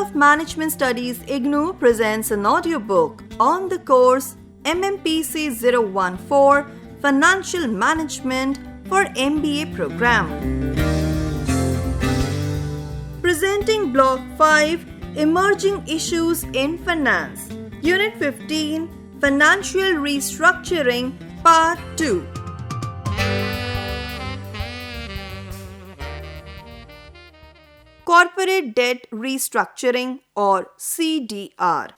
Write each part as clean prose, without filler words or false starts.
of Management Studies IGNOU presents an audiobook on the course MMPC 014 Financial Management for MBA program. Presenting Block 5 Emerging Issues in Finance, Unit 15 Financial Restructuring Part 2. Corporate Debt Restructuring or CDR.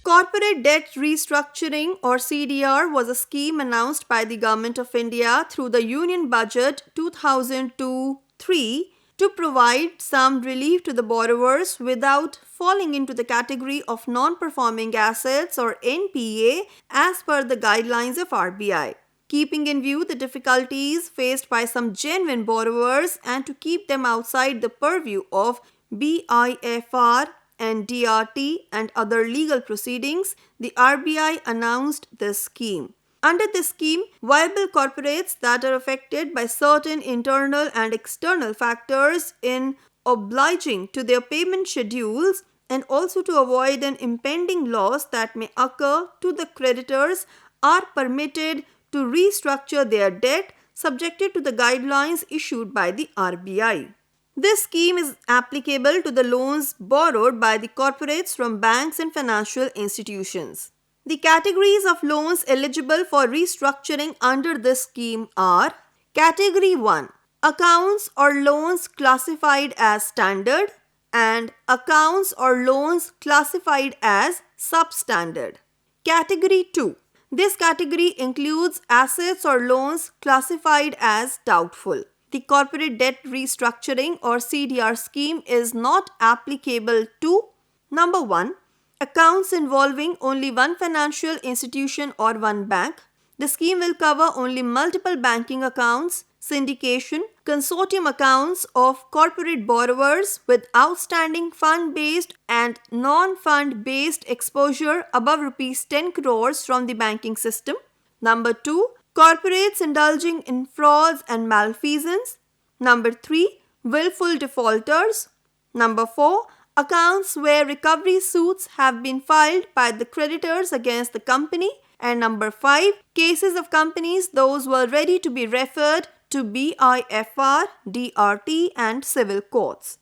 Corporate Debt Restructuring or CDR was a scheme announced by the Government of India through the Union Budget 2002-03 to provide some relief to the borrowers without falling into the category of non-performing assets or NPA as per the guidelines of RBI. Keeping in view the difficulties faced by some genuine borrowers and to keep them outside the purview of BIFR and DRT and other legal proceedings, the RBI announced this scheme. Under this scheme, viable corporates that are affected by certain internal and external factors in obliging to their payment schedules and also to avoid an impending loss that may occur to the creditors are permitted to restructure their debt subjected to the guidelines issued by the RBI. This scheme is applicable to the loans borrowed by the corporates from banks and financial institutions. The categories of loans eligible for restructuring under this scheme are: Category 1, accounts or loans classified as standard, and accounts or loans classified as substandard. Category 2, this category includes assets or loans classified as doubtful. The Corporate Debt Restructuring or CDR scheme is not applicable to: Number 1, accounts involving only one financial institution or one bank. The scheme will cover only multiple banking accounts, syndication, consortium accounts of corporate borrowers with outstanding fund-based and non-fund-based exposure above Rs 10 crores from the banking system. Number 2, corporates indulging in frauds and malfeasance. Number 3, willful defaulters. Number 4, accounts where recovery suits have been filed by the creditors against the company. And number 5, cases of companies those were ready to be referred to BIFR, DRT and civil courts.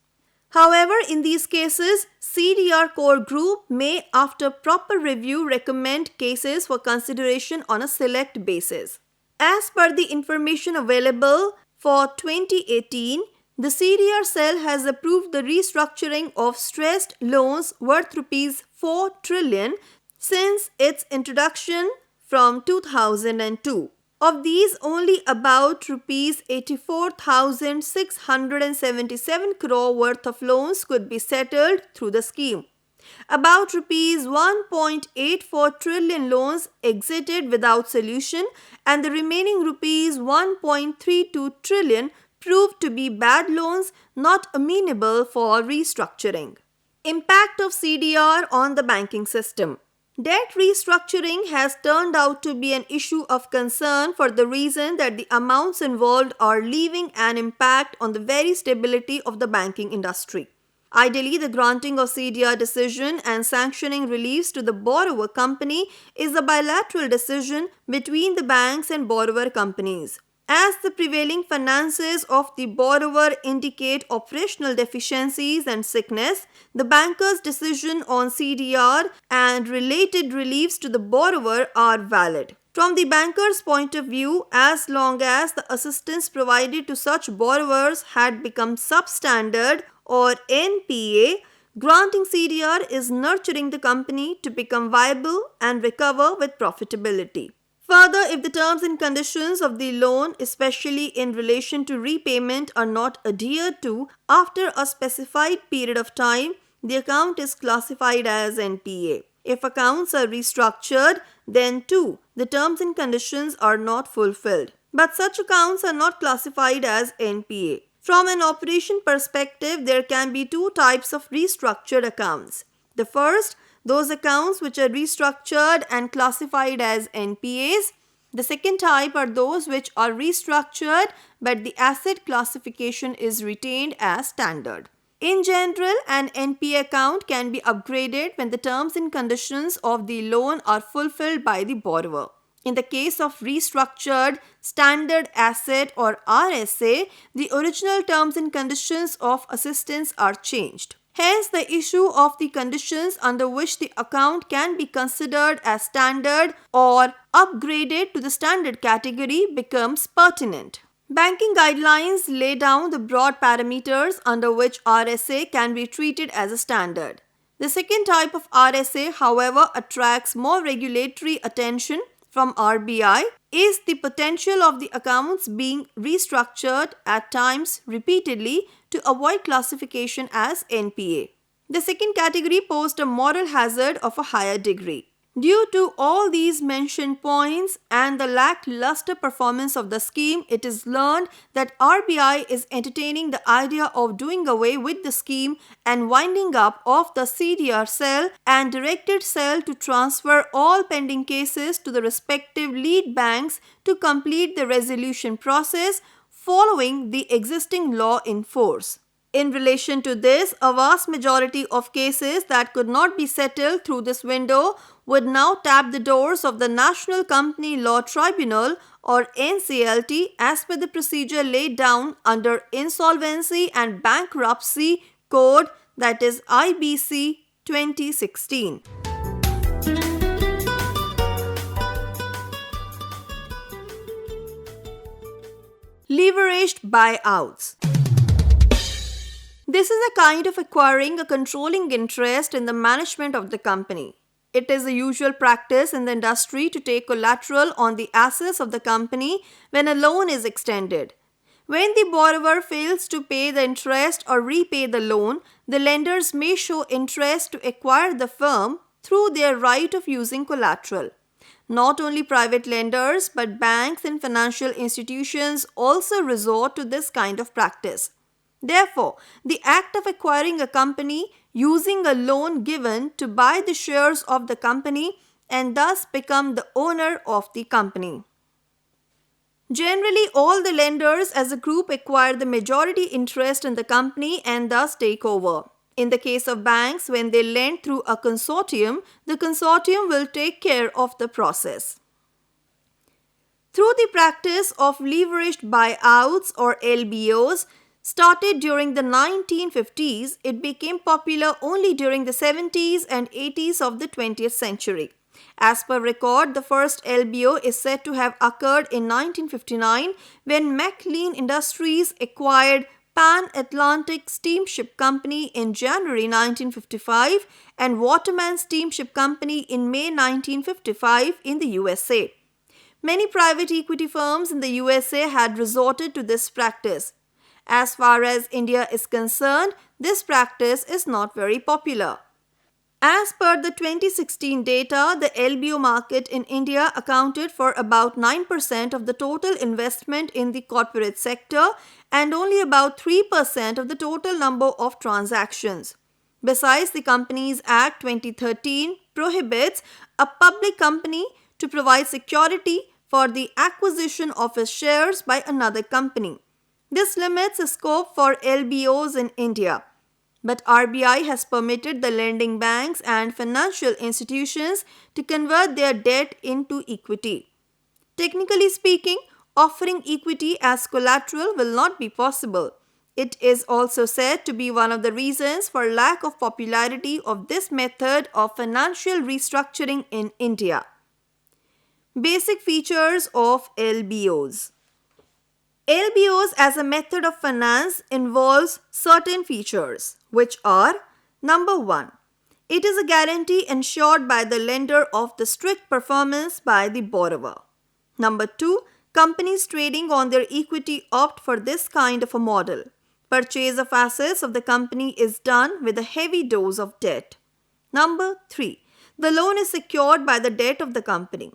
However, in these cases, CDR core group may, after proper review, recommend cases for consideration on a select basis. As per the information available for 2018, the CDR cell has approved the restructuring of stressed loans worth Rs 4 trillion since its introduction from 2002. Of these, only about Rs 84,677 crore worth of loans could be settled through the scheme. About Rs 1.84 trillion loans exited without solution, and the remaining Rs 1.32 trillion proved to be bad loans not amenable for restructuring. Impact of CDR on the banking system. Debt restructuring has turned out to be an issue of concern for the reason that the amounts involved are leaving an impact on the very stability of the banking industry. Ideally, the granting of CDR decision and sanctioning reliefs to the borrower company is a bilateral decision between the banks and borrower companies. As the prevailing finances of the borrower indicate operational deficiencies and sickness, the banker's decision on CDR and related reliefs to the borrower are valid. From the banker's point of view, as long as the assistance provided to such borrowers had become substandard or NPA, granting CDR is nurturing the company to become viable and recover with profitability. Further, if the terms and conditions of the loan, especially in relation to repayment, are not adhered to after a specified period of time, the account is classified as NPA. If accounts are restructured, then too, the terms and conditions are not fulfilled. But such accounts are not classified as NPA. From an operation perspective, there can be two types of restructured accounts. The first, those accounts which are restructured and classified as NPAs. The second type are those which are restructured but the asset classification is retained as standard. In general, an NPA account can be upgraded when the terms and conditions of the loan are fulfilled by the borrower. In the case of restructured standard asset or RSA, the original terms and conditions of assistance are changed. Hence, the issue of the conditions under which the account can be considered as standard or upgraded to the standard category becomes pertinent. Banking guidelines lay down the broad parameters under which RSA can be treated as a standard. The second type of RSA, however, attracts more regulatory attention from RBI is the potential of the accounts being restructured at times repeatedly to avoid classification as NPA. The second category posed a moral hazard of a higher degree. Due to all these mentioned points and the lackluster performance of the scheme, it is learned that RBI is entertaining the idea of doing away with the scheme and winding up of the CDR cell and directed cell to transfer all pending cases to the respective lead banks to complete the resolution process following the existing law in force. In relation to this, a vast majority of cases that could not be settled through this window would now tap the doors of the National Company Law Tribunal or NCLT as per the procedure laid down under Insolvency and Bankruptcy Code, that is IBC 2016. Leveraged buyouts. This is a kind of acquiring a controlling interest in the management of the company. It is a usual practice in the industry to take collateral on the assets of the company when a loan is extended. When the borrower fails to pay the interest or repay the loan, the lenders may show interest to acquire the firm through their right of using collateral. Not only private lenders, but banks and financial institutions also resort to this kind of practice. Therefore, the act of acquiring a company using a loan given to buy the shares of the company and thus become the owner of the company. Generally, all the lenders as a group acquire the majority interest in the company and thus take over. In the case of banks, when they lend through a consortium, the consortium will take care of the process. Through the practice of leveraged buyouts or LBOs, started during the 1950s, it became popular only during the 70s and 80s of the 20th century. As per record, the first LBO is said to have occurred in 1959 when McLean Industries acquired Pan Atlantic Steamship Company in January 1955 and Waterman Steamship Company in May 1955 in the USA. Many private equity firms in the USA had resorted to this practice. As far as India is concerned, this practice is not very popular. As per the 2016 data, the LBO market in India accounted for about 9% of the total investment in the corporate sector and only about 3% of the total number of transactions. Besides, the Companies Act 2013 prohibits a public company to provide security for the acquisition of its shares by another company. This limits the scope for LBOs in India. But RBI has permitted the lending banks and financial institutions to convert their debt into equity. Technically speaking, offering equity as collateral will not be possible. It is also said to be one of the reasons for lack of popularity of this method of financial restructuring in India. Basic features of LBOs. LBOs as a method of finance involves certain features, which are: number 1, it is a guarantee ensured by the lender of the strict performance by the borrower. Number 2, companies trading on their equity opt for this kind of a model. Purchase of assets of the company is done with a heavy dose of debt. Number 3, the loan is secured by the debt of the company.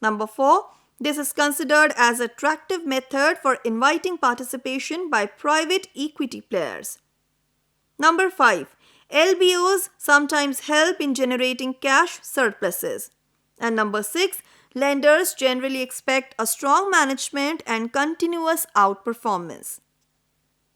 Number 4, this is considered as an attractive method for inviting participation by private equity players. Number 5, LBOs sometimes help in generating cash surpluses. And number 6, lenders generally expect a strong management and continuous outperformance.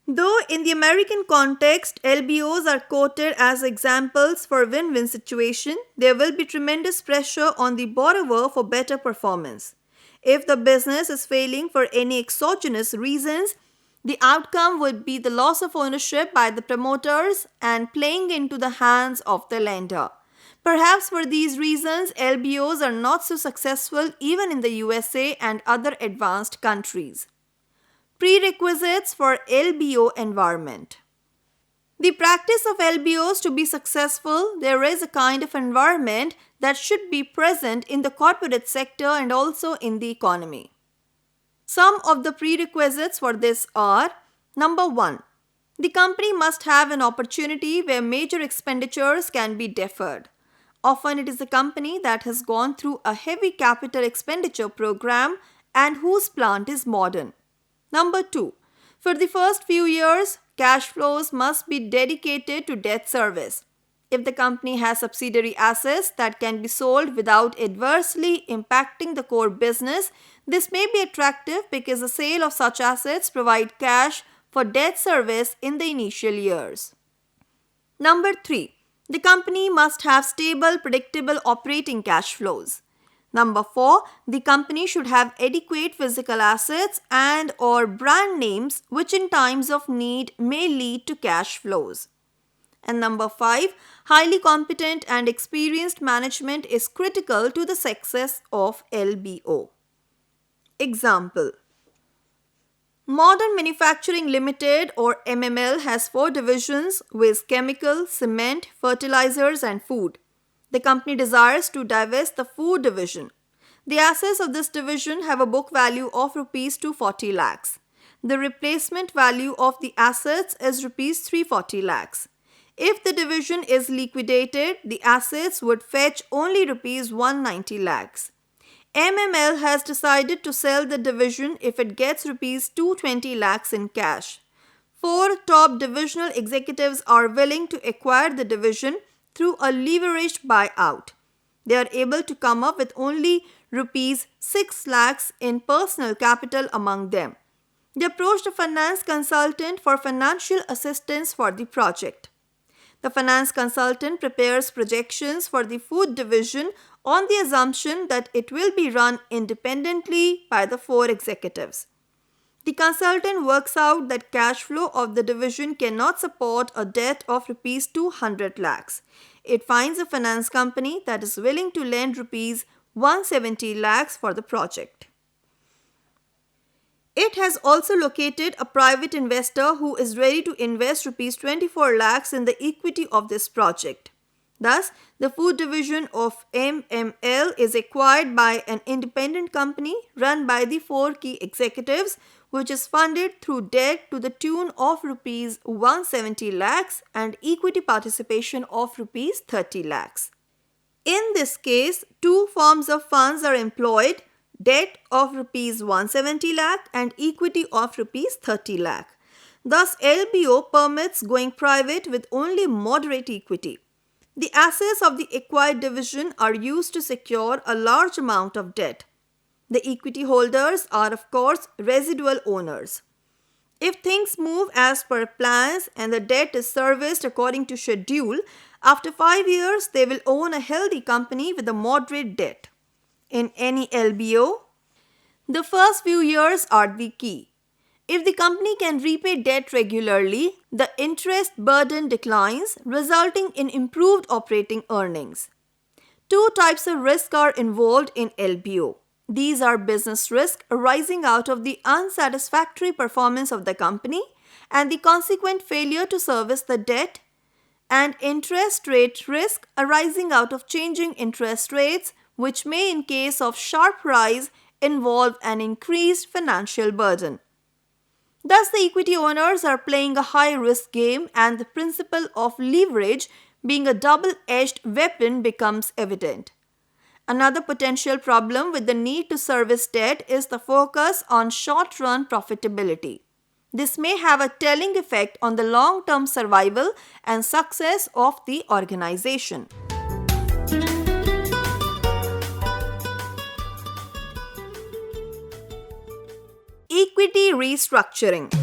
Though in the American context, LBOs are quoted as examples for win-win situation, there will be tremendous pressure on the borrower for better performance. If the business is failing for any exogenous reasons, the outcome would be the loss of ownership by the promoters and playing into the hands of the lender. Perhaps for these reasons, LBOs are not so successful even in the USA and other advanced countries. Prerequisites for LBO environment. The practice of LBOs to be successful, there is a kind of environment that should be present in the corporate sector and also in the economy. Some of the prerequisites for this are: number 1, the company must have an opportunity where major expenditures can be deferred. Often it is a company that has gone through a heavy capital expenditure program and whose plant is modern. Number 2, for the first few years, cash flows must be dedicated to debt service. If the company has subsidiary assets that can be sold without adversely impacting the core business, this may be attractive because the sale of such assets provide cash for debt service in the initial years. Number 3, the company must have stable, predictable operating cash flows. Number 4, the company should have adequate physical assets and or brand names which in times of need may lead to cash flows. And number 5, highly competent and experienced management is critical to the success of LBO. Example: Modern Manufacturing Limited or MML has 4 divisions with chemical, cement, fertilizers and food. The company desires to divest the food division. The assets of this division have a book value of rupees 240 lakhs. The replacement value of the assets is rupees 340 lakhs. If the division is liquidated, the assets would fetch only rupees 190 lakhs. MML has decided to sell the division if it gets rupees 220 lakhs in cash. 4 top divisional executives are willing to acquire the division through a leveraged buyout. They are able to come up with only rupees 6 lakhs in personal capital among them. They approached a finance consultant for financial assistance for the project. The finance consultant prepares projections for the food division on the assumption that it will be run independently by the 4 executives. The consultant works out that cash flow of the division cannot support a debt of rupees 200 lakhs. It finds a finance company that is willing to lend rupees 170 lakhs for the project. It has also located a private investor who is ready to invest rupees 24 lakhs in the equity of this project. Thus, the food division of MML is acquired by an independent company run by the 4 key executives, which is funded through debt to the tune of rupees 170 lakhs and equity participation of rupees 30 lakhs. In this case, 2 forms of funds are employed: debt of rupees 170 lakh and equity of rupees 30 lakh. Thus, LBO permits going private with only moderate equity. The assets of the acquired division are used to secure a large amount of debt. The equity holders are, of course, residual owners. If things move as per plans and the debt is serviced according to schedule, after 5 years they will own a healthy company with a moderate debt. In any LBO, the first few years are the key. If the company can repay debt regularly, the interest burden declines, resulting in improved operating earnings. 2 types of risk are involved in LBO. These are business risk arising out of the unsatisfactory performance of the company and the consequent failure to service the debt, and interest rate risk arising out of changing interest rates, which may in case of sharp rise involve an increased financial burden. Thus, the equity owners are playing a high-risk game and the principle of leverage being a double-edged weapon becomes evident. Another potential problem with the need to service debt is the focus on short-run profitability. This may have a telling effect on the long-term survival and success of the organization. Equity restructuring.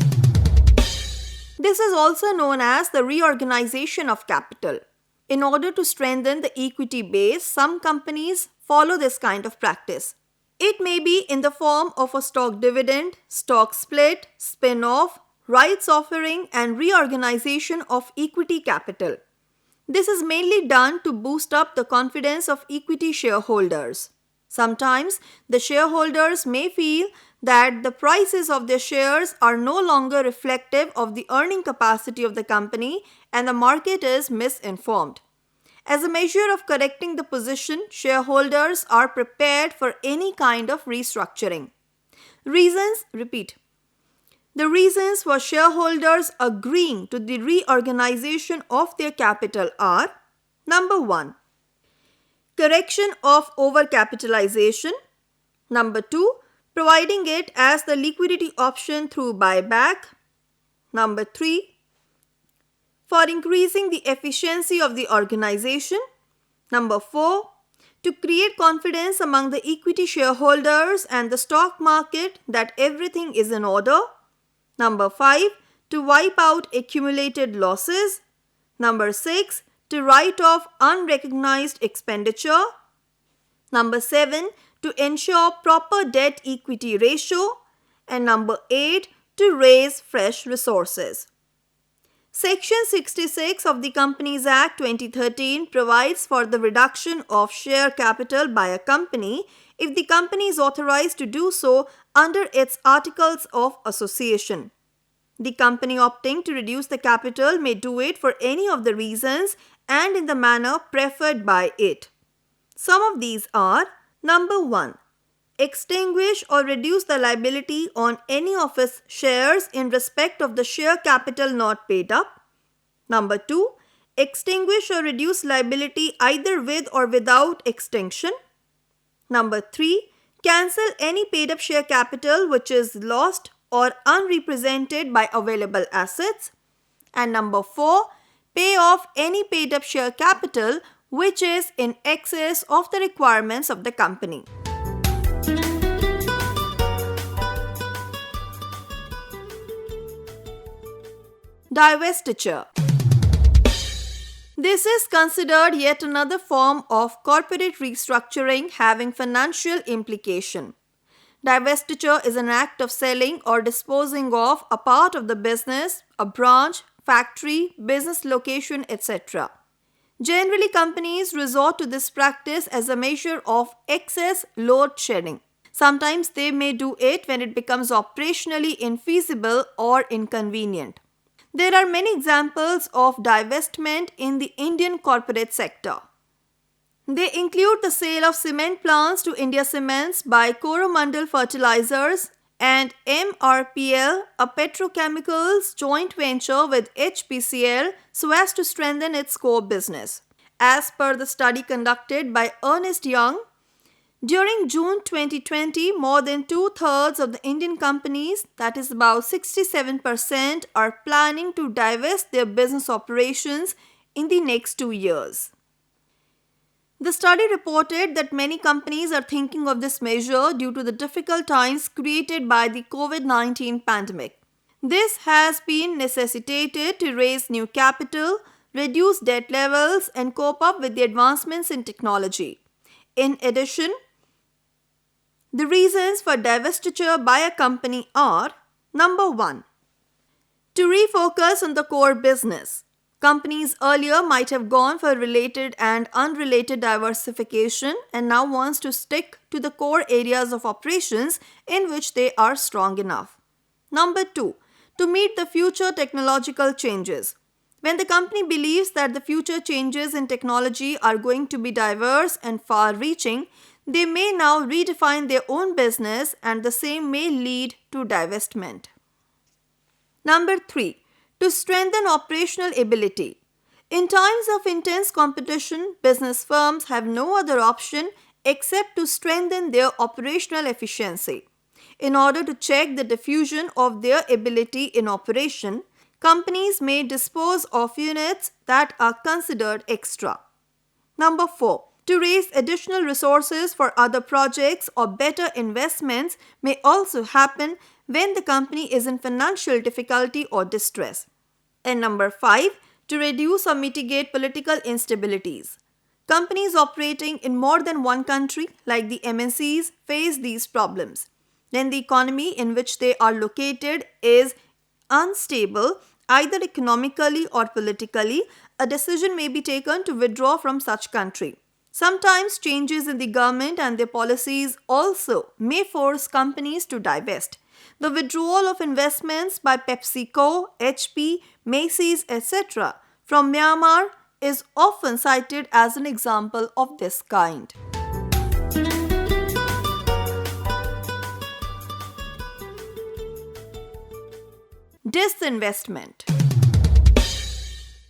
This is also known as the reorganization of capital. In order to strengthen the equity base, some companies follow this kind of practice. It may be in the form of a stock dividend, stock split, spin-off, rights offering, and reorganization of equity capital. This is mainly done to boost up the confidence of equity shareholders. Sometimes the shareholders may feel that the prices of their shares are no longer reflective of the earning capacity of the company and the market is misinformed. As a measure of correcting the position, shareholders are prepared for any kind of restructuring. The reasons for shareholders agreeing to the reorganization of their capital are: number 1, correction of overcapitalization; number 2, providing it as the liquidity option through buyback; number 3, for increasing the efficiency of the organization; number 4, to create confidence among the equity shareholders and the stock market that everything is in order; number 5, to wipe out accumulated losses; number 6, to write off unrecognized expenditure; number 7, to ensure proper debt equity ratio; and number 8, to raise fresh resources. Section 66 of the Companies Act 2013 provides for the reduction of share capital by a company if the company is authorized to do so under its Articles of Association. The company opting to reduce the capital may do it for any of the reasons and in the manner preferred by it. Some of these are: number 1, extinguish or reduce the liability on any of its shares in respect of the share capital not paid up; number 2, extinguish or reduce liability either with or without extinction; number 3, cancel any paid up share capital which is lost or unrepresented by available assets; and number 4, pay off any paid up share capital which is in excess of the requirements of the company. Divestiture. This is considered yet another form of corporate restructuring having financial implication. Divestiture is an act of selling or disposing of a part of the business, a branch, factory, business location, etc. Generally, companies resort to this practice as a measure of excess load shedding. Sometimes they may do it when it becomes operationally infeasible or inconvenient. There are many examples of divestment in the Indian corporate sector. They include the sale of cement plants to India Cements by Coromandel Fertilizers and MRPL, a petrochemicals joint venture with HPCL, so as to strengthen its core business. As per the study conducted by Ernst Young, during June 2020, more than 2/3 of the Indian companies, that is about 67%, are planning to divest their business operations in the next 2 years. The study reported that many companies are thinking of this measure due to the difficult times created by the COVID-19 pandemic. This has been necessitated to raise new capital, reduce debt levels, and cope up with the advancements in technology. In addition, the reasons for divestiture by a company are: number 1, to refocus on the core business. Companies earlier might have gone for related and unrelated diversification and now wants to stick to the core areas of operations in which they are strong enough. Number 2, to meet the future technological changes. When the company believes that the future changes in technology are going to be diverse and far-reaching, they may now redefine their own business and the same may lead to divestment. Number 3, to strengthen operational ability. In times of intense competition, business firms have no other option except to strengthen their operational efficiency. In order to check the diffusion of their ability in operation, companies may dispose of units that are considered extra. Number 4, to raise additional resources for other projects or better investments may also happen when the company is in financial difficulty or distress. And number 5, to reduce or mitigate political instabilities. Companies operating in more than one country, like the MNCs, face these problems. When the economy in which they are located is unstable, either economically or politically, a decision may be taken to withdraw from such country. Sometimes changes in the government and their policies also may force companies to divest. The withdrawal of investments by PepsiCo, HP, Macy's, etc. from Myanmar is often cited as an example of this kind. Disinvestment.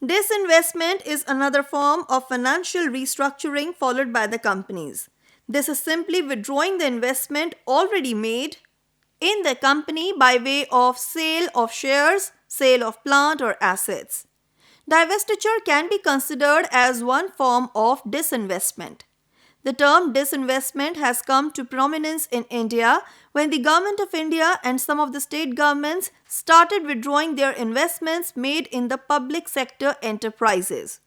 Disinvestment is another form of financial restructuring followed by the companies. This is simply withdrawing the investment already made in the company by way of sale of shares, sale of plant or assets. Divestiture can be considered as one form of disinvestment. The term disinvestment has come to prominence in India when the Government of India and some of the state governments started withdrawing their investments made in the public sector enterprises.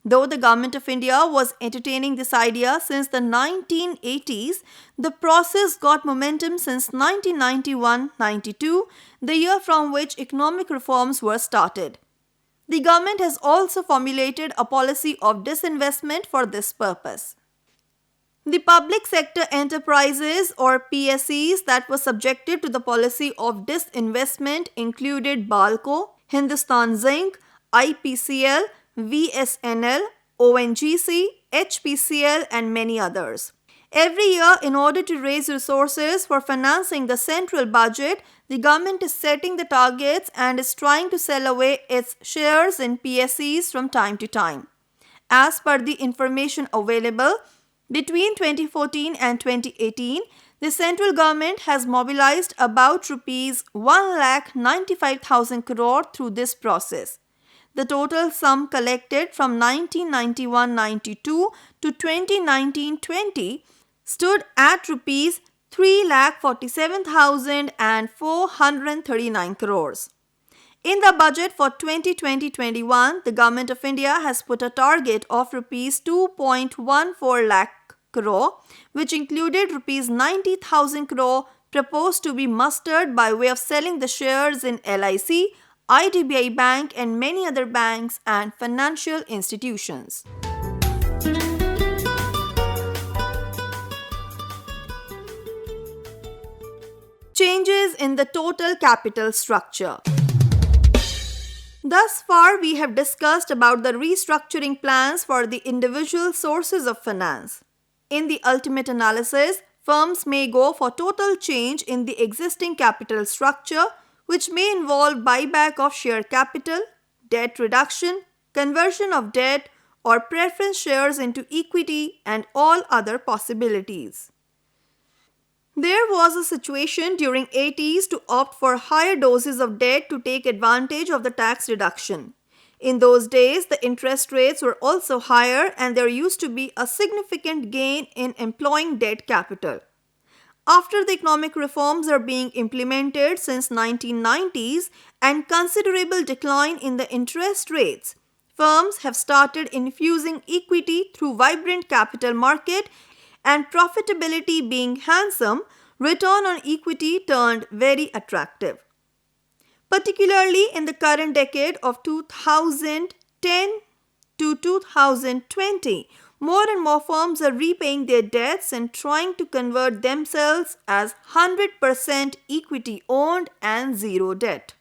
Though the Government of India was entertaining this idea since the 1980s, the process got momentum since 1991-92, the year from which economic reforms were started. The government has also formulated a policy of disinvestment for this purpose. The public sector enterprises or PSEs that were subjected to the policy of disinvestment included Balco, Hindustan Zinc, IPCL, VSNL, ONGC, HPCL and many others. Every year, in order to raise resources for financing the central budget, the government is setting the targets and is trying to sell away its shares in PSEs from time to time. As per the information available, between 2014 and 2018, the central government has mobilized about Rs 1,95,000 crore through this process. The total sum collected from 1991-92 to 2019-20 stood at Rs 3,47,439 crores. In the budget for 2020-21, the Government of India has put a target of Rs 2.14 lakh crore, which included Rs 90,000 crore proposed to be mustered by way of selling the shares in LIC, IDBI Bank and many other banks and financial institutions. Changes in the total capital structure. Thus far, we have discussed about the restructuring plans for the individual sources of finance. In the ultimate analysis, firms may go for total change in the existing capital structure, which may involve buyback of share capital, debt reduction, conversion of debt, or preference shares into equity and all other possibilities. There was a situation during 80s to opt for higher doses of debt to take advantage of the tax reduction. In those days, the interest rates were also higher and there used to be a significant gain in employing debt capital. After the economic reforms are being implemented since 1990s and considerable decline in the interest rates, firms have started infusing equity through vibrant capital market and profitability being handsome, return on equity turned very attractive. Particularly in the current decade of 2010 to 2020, more and more firms are repaying their debts and trying to convert themselves as 100% equity owned and zero debt.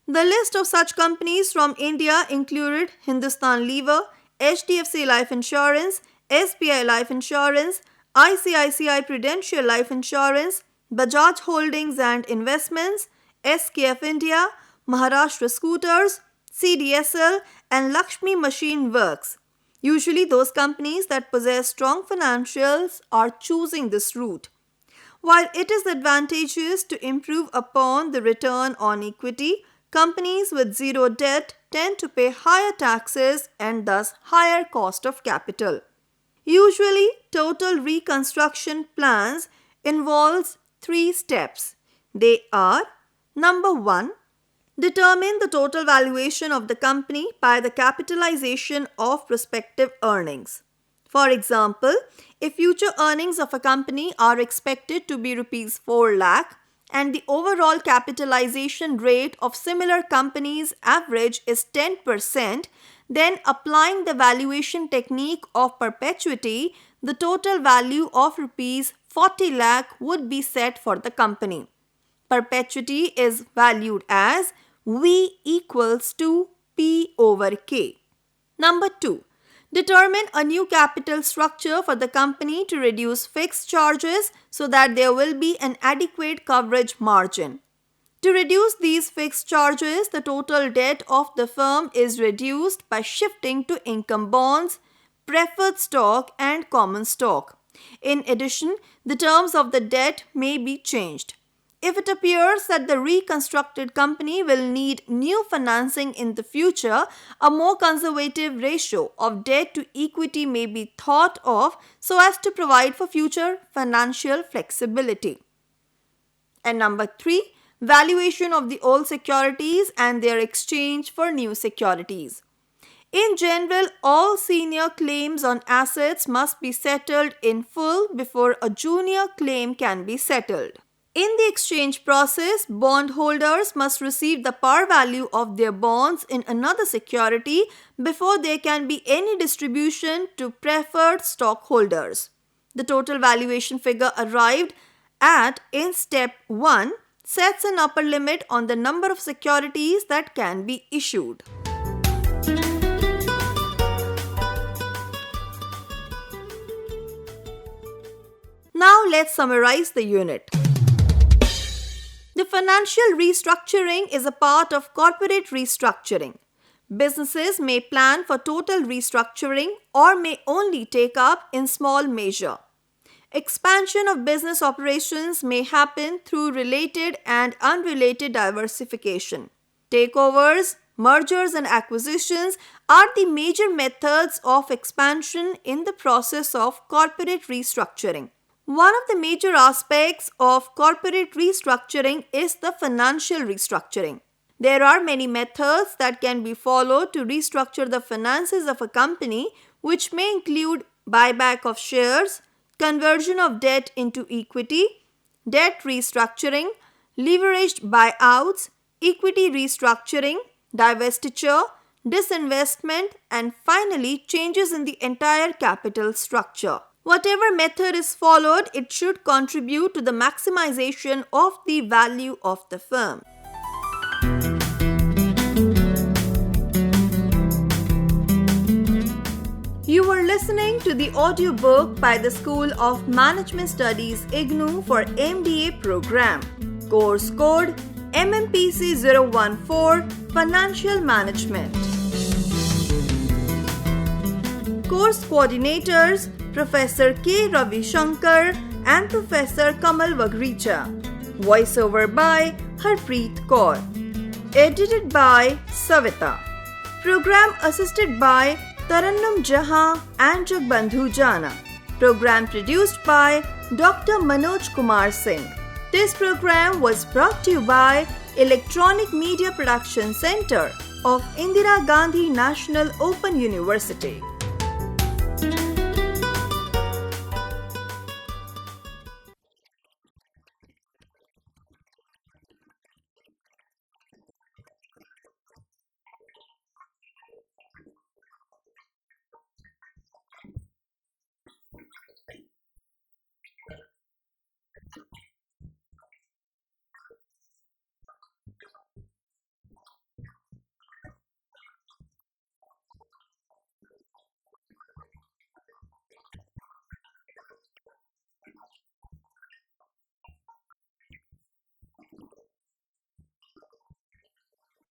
The list of such companies from India included Hindustan Lever, HDFC Life Insurance, SBI Life Insurance, ICICI Prudential Life Insurance, Bajaj Holdings and Investments, SKF India, Maharashtra Scooters, CDSL and Lakshmi Machine Works. Usually those companies that possess strong financials are choosing this route. While it is advantageous to improve upon the return on equity, companies with zero debt tend to pay higher taxes and thus higher cost of capital. Usually, total reconstruction plans involves 3 steps. They are: number 1, Determine the total valuation of the company by the capitalization of prospective earnings. For example, if future earnings of a company are expected to be Rs 4 lakh and the overall capitalization rate of similar companies' average is 10%, then applying the valuation technique of perpetuity, the total value of Rs 40 lakh would be set for the company. Perpetuity is valued as V equals to P over K. Number 2. Determine a new capital structure for the company to reduce fixed charges so that there will be an adequate coverage margin. To reduce these fixed charges, the total debt of the firm is reduced by shifting to income bonds, preferred stock, and common stock. In addition, the terms of the debt may be changed. If it appears that the reconstructed company will need new financing in the future, a more conservative ratio of debt to equity may be thought of so as to provide for future financial flexibility. And number 3, valuation of the old securities and their exchange for new securities. In general, all senior claims on assets must be settled in full before a junior claim can be settled. In the exchange process, bondholders must receive the par value of their bonds in another security before there can be any distribution to preferred stockholders. The total valuation figure arrived at in step 1 sets an upper limit on the number of securities that can be issued. Now let's summarize the unit. The financial restructuring is a part of corporate restructuring. Businesses may plan for total restructuring or may only take up in small measure. Expansion of business operations may happen through related and unrelated diversification. Takeovers, mergers and acquisitions are the major methods of expansion in the process of corporate restructuring. One of the major aspects of corporate restructuring is the financial restructuring. There are many methods that can be followed to restructure the finances of a company, which may include buyback of shares, conversion of debt into equity, debt restructuring, leveraged buyouts, equity restructuring, divestiture, disinvestment, and finally changes in the entire capital structure. Whatever method is followed, it should contribute to the maximization of the value of the firm. You were listening to the audiobook by the School of Management Studies IGNOU for MBA program. Course code MMPC 014 Financial Management. Course coordinators Professor K. Ravi Shankar and Professor Kamal Wagricha. Voiceover by Harpreet Kaur. Edited by Savita. Program assisted by Tarannum Jahan and Jagbandhu Jana. Program produced by Dr. Manoj Kumar Singh. This program was brought to you by Electronic Media Production Center of Indira Gandhi National Open University.